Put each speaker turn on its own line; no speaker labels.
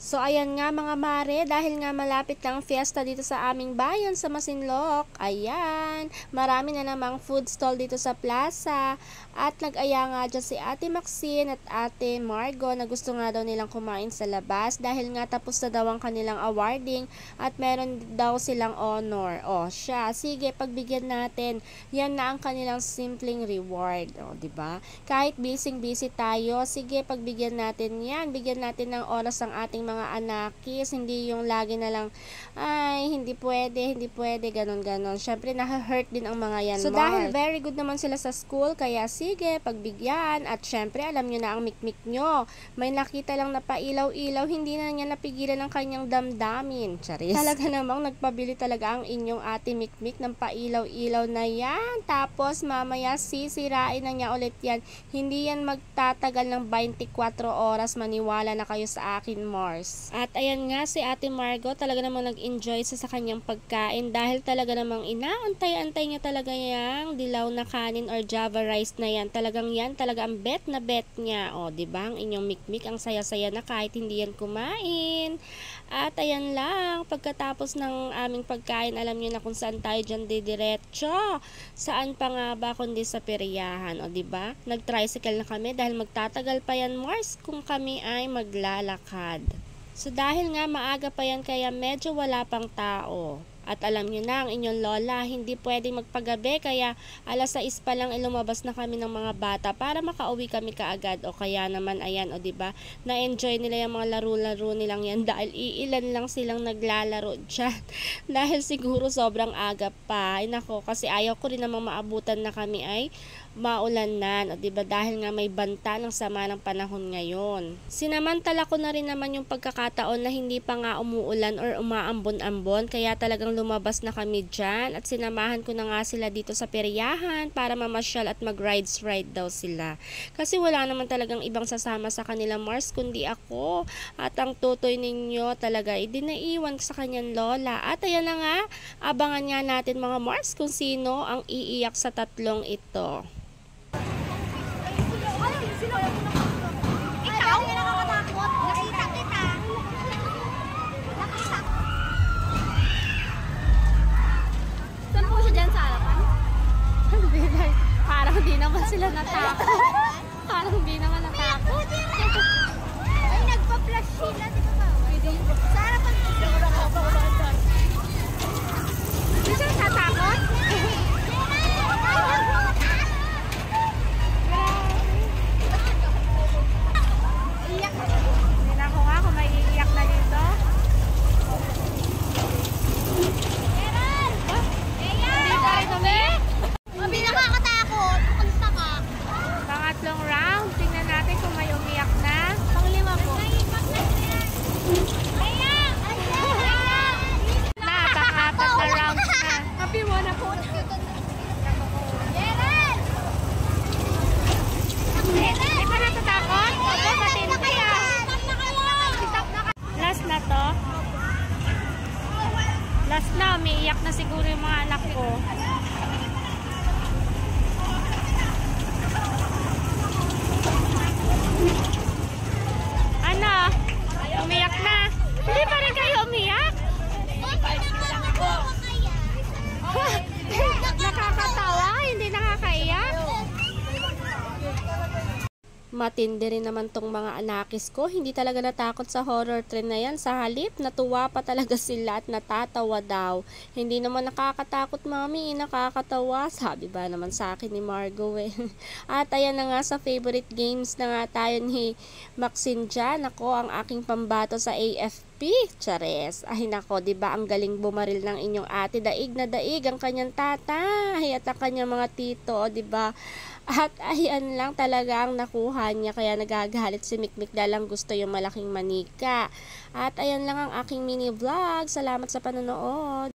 So ayan nga mga mare, dahil nga malapit lang ang fiesta dito sa aming bayan sa Masinloc, ayan, marami na namang food stall dito sa plaza at nag-aya nga dyan si Ate Maxine at Ate Margo na gusto nga daw nilang kumain sa labas dahil nga tapos na daw ang kanilang awarding at meron daw silang honor. O siya, sige pagbigyan natin, yan na ang kanilang simpleng reward. O diba? Kahit busy tayo, sige pagbigyan natin yan, bigyan natin ng oras ang ating mga anakis, hindi yung lagi na lang ay hindi pwede ganon. Syempre naha-hurt din ang mga yan. So dahil very good naman sila sa school, kaya sige pagbigyan. At syempre alam nyo na ang mikmik nyo, may nakita lang na pailaw-ilaw, hindi na niya napigilan ang kanyang damdamin. Charis. Talaga namang nagpabili talaga ang inyong ate mikmik ng pailaw-ilaw na yan, tapos mamaya sisirain na niya ulit yan. Hindi yan magtatagal ng 24 oras, maniwala na kayo sa akin, Mars. At ayan nga si Ate Margo, talaga namang nag-enjoy sa kanyang pagkain dahil talaga namang inaantay-antay niya talaga yung dilaw na kanin or Java rice na yan. Talagang yan, talaga ang bet na bet niya. O, diba? Ang inyong mikmik, ang saya-saya na kahit hindi yan kumain. At ayan lang, pagkatapos ng aming pagkain, alam niyo na kung saan tayo dyan didiretso. Saan pa nga ba kundi sa Periyahan, o diba? Nag-tricycle na kami dahil magtatagal pa yan, Mars, kung kami ay maglalakad. So dahil nga maaga pa yan kaya medyo wala pang tao. At alam nyo na, ang inyong lola, hindi pwedeng magpagabi kaya alas 6 pa lang lumabas na kami ng mga bata para makauwi kami kaagad. O kaya naman, ayan, o diba, na-enjoy nila yung mga laro-laro nilang yan dahil iilan lang silang naglalaro dyan. Dahil siguro sobrang aga pa. Ay nako, kasi ayaw ko rin namang maabutan na kami ay maulanan, o diba, dahil nga may banta ng sama ng panahon ngayon. Sinamantala ko na rin naman yung pagkakataon na hindi pa nga umuulan or umaambon-ambon, kaya talagang lumabas na kami dyan at sinamahan ko na nga sila dito sa Periyahan para mamasyal at mag-rides ride daw sila. Kasi wala naman talagang ibang sasama sa kanila, Mars, kundi ako. At ang tutoy ninyo talaga idinaiwan sa kanyang lola. At ayan na nga, abangan nga natin mga Mars kung sino ang iiyak sa tatlong ito.
Ikaw? Hindi nakakatakot. Nakita kita. Nakita. Saan po siya dyan sa harapan?
Parang hindi naman sila natakot. Parang hindi naman natakot.
Ay, nagpa-flash sila. Di ba ba? Sa harapan po siya.
Hindi sila natakot? Hindi na ako nga kung may iiyak na dito. Hindi pa rin umiyak.
Hindi nakakatakot. Kumusta ka?
Pangatlong round. Tingnan natin kung may umiyak na.
Panglima po.
Na, pang-apat na rounds na.
Happy mo na po. Gerald!
Di ba natatakot? Opo, matindi ah. Last na to. Last na, umiiyak na siguro yung mga anak ko. Ano? Umiyak na? Hindi pa rin kayo umiyak? Nakakatawa, hindi nakakaiyak. Matindi rin naman tong mga anakis ko. Hindi talaga natakot sa horror trend na yan. Sa halip, natuwa pa talaga sila at natatawa daw. Hindi naman nakakatakot, mami. Nakakatawa. Sabi ba naman sa akin ni Margo eh. At ayan na nga sa favorite games na nga tayo ni Maxine dyan. Ako, ang aking pambato sa AFP. Chares. Ay nako, diba ang galing bumaril ng inyong ate. Daig na daig ang kanyang tatay at ang kanyang mga tito, diba? At ayan lang talaga ang nakuha niya, kaya nagagalit si Mikmik dahil gusto yung malaking manika. At ayan lang ang aking mini vlog. Salamat sa panonood.